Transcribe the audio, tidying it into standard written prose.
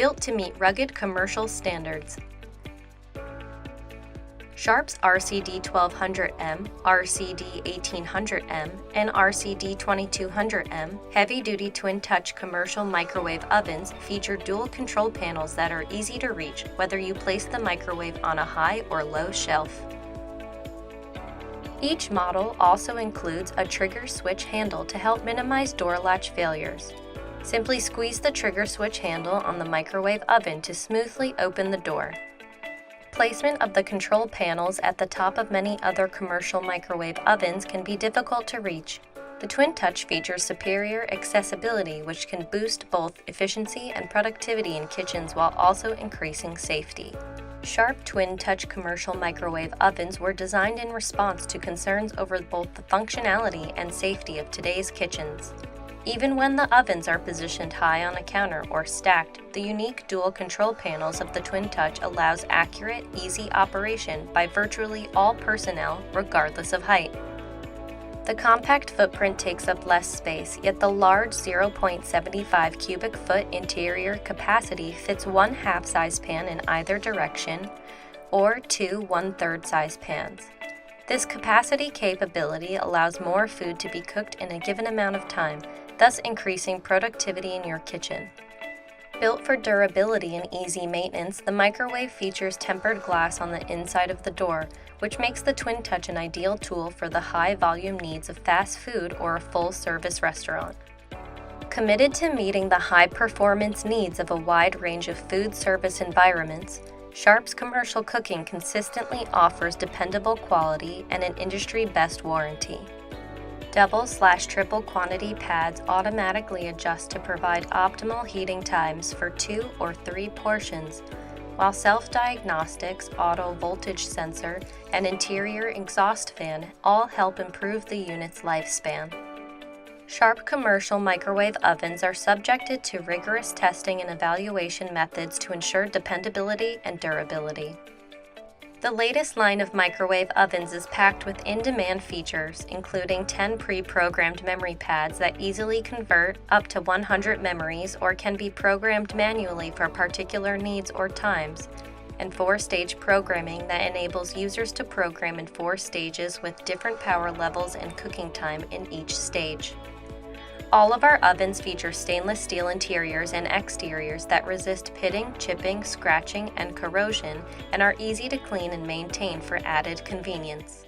built to meet rugged commercial standards. Sharp's RCD 1200M, RCD 1800M, and RCD 2200M heavy-duty twin-touch commercial microwave ovens feature dual control panels that are easy to reach whether you place the microwave on a high or low shelf. Each model also includes a trigger switch handle to help minimize door latch failures. Simply squeeze the trigger switch handle on the microwave oven to smoothly open the door. Placement of the control panels at the top of many other commercial microwave ovens can be difficult to reach. The TwinTouch features superior accessibility, which can boost both efficiency and productivity in kitchens while also increasing safety. Sharp TwinTouch commercial microwave ovens were designed in response to concerns over both the functionality and safety of today's kitchens. Even when the ovens are positioned high on a counter or stacked, the unique dual control panels of the TwinTouch allows accurate, easy operation by virtually all personnel, regardless of height. The compact footprint takes up less space, yet the large 0.75 cubic foot interior capacity fits one half-size pan in either direction, or two 1/3 size pans. This capacity capability allows more food to be cooked in a given amount of time, thus increasing productivity in your kitchen. Built for durability and easy maintenance, the microwave features tempered glass on the inside of the door, which makes the TwinTouch an ideal tool for the high-volume needs of fast food or a full-service restaurant. Committed to meeting the high-performance needs of a wide range of food service environments, Sharp's commercial cooking consistently offers dependable quality and an industry-best warranty. Double/triple quantity pads automatically adjust to provide optimal heating times for 2 or 3 portions, while self-diagnostics, auto voltage sensor, and interior exhaust fan all help improve the unit's lifespan. Sharp commercial microwave ovens are subjected to rigorous testing and evaluation methods to ensure dependability and durability. The latest line of microwave ovens is packed with in-demand features, including 10 pre-programmed memory pads that easily convert up to 100 memories or can be programmed manually for particular needs or times, and 4-stage programming that enables users to program in 4 stages with different power levels and cooking time in each stage. All of our ovens feature stainless steel interiors and exteriors that resist pitting, chipping, scratching, and corrosion, and are easy to clean and maintain for added convenience.